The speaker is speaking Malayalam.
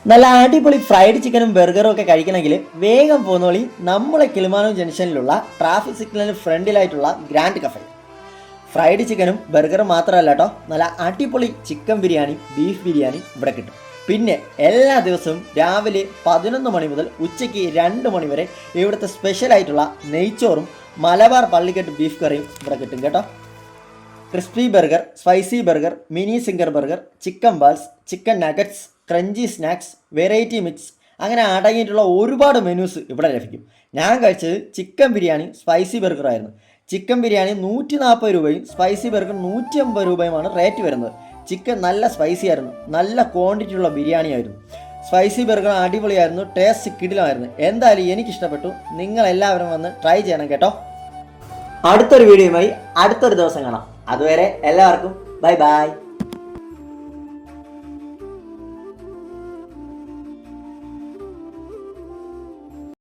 നല്ല അടിപൊളി ഫ്രൈഡ് ചിക്കനും ബർഗറും ഒക്കെ കഴിക്കണമെങ്കിൽ വേഗം പോകുന്നോളി നമ്മളെ കിളിമാനൂർ ജംഗ്ഷനിലുള്ള ട്രാഫിക് സിഗ്നലിന് ഫ്രണ്ടിലായിട്ടുള്ള ഗ്രാൻഡ് കഫേ. ഫ്രൈഡ് ചിക്കനും ബർഗറും മാത്രമല്ല കേട്ടോ, നല്ല അടിപൊളി ചിക്കൻ ബിരിയാണി, ബീഫ് ബിരിയാണി ഇവിടെ കിട്ടും. പിന്നെ എല്ലാ ദിവസവും രാവിലെ 11 മണി മുതൽ ഉച്ചയ്ക്ക് 2 മണി വരെ ഇവിടുത്തെ സ്പെഷ്യലായിട്ടുള്ള നെയ്ച്ചോറും മലബാർ പള്ളിക്കെട്ട് ബീഫ് കറിയും ഇവിടെ കിട്ടും കേട്ടോ. Crispy burger, spicy burger, mini zinger burger, chicken balls, chicken nuggets, crunchy snacks, variety mix, അങ്ങനെ അടങ്ങിയിട്ടുള്ള ഒരുപാട് മെനൂസ് ഇവിടെ ലഭിക്കും. ഞാൻ കഴിച്ചത് ചിക്കൻ ബിരിയാണി സ്പൈസി ബർഗറായിരുന്നു. ചിക്കൻ ബിരിയാണി 140 രൂപയും സ്പൈസി ബർഗർ 150 രൂപയുമാണ് റേറ്റ് വരുന്നത്. ചിക്കൻ നല്ല സ്പൈസി ആയിരുന്നു, നല്ല ക്വാണ്ടിറ്റി ഉള്ള ബിരിയാണി ആയിരുന്നു. സ്പൈസി ബർഗർ അടിപൊളിയായിരുന്നു, ടേസ്റ്റ് കിടിലമായിരുന്നു. എന്തായാലും എനിക്കിഷ്ടപ്പെട്ടു. നിങ്ങളെല്ലാവരും വന്ന് ട്രൈ ചെയ്യണം കേട്ടോ. അടുത്തൊരു വീഡിയോയുമായി അടുത്തൊരു ദിവസം കാണാം. അതുവരെ എല്ലാവർക്കും ബൈ ബൈ.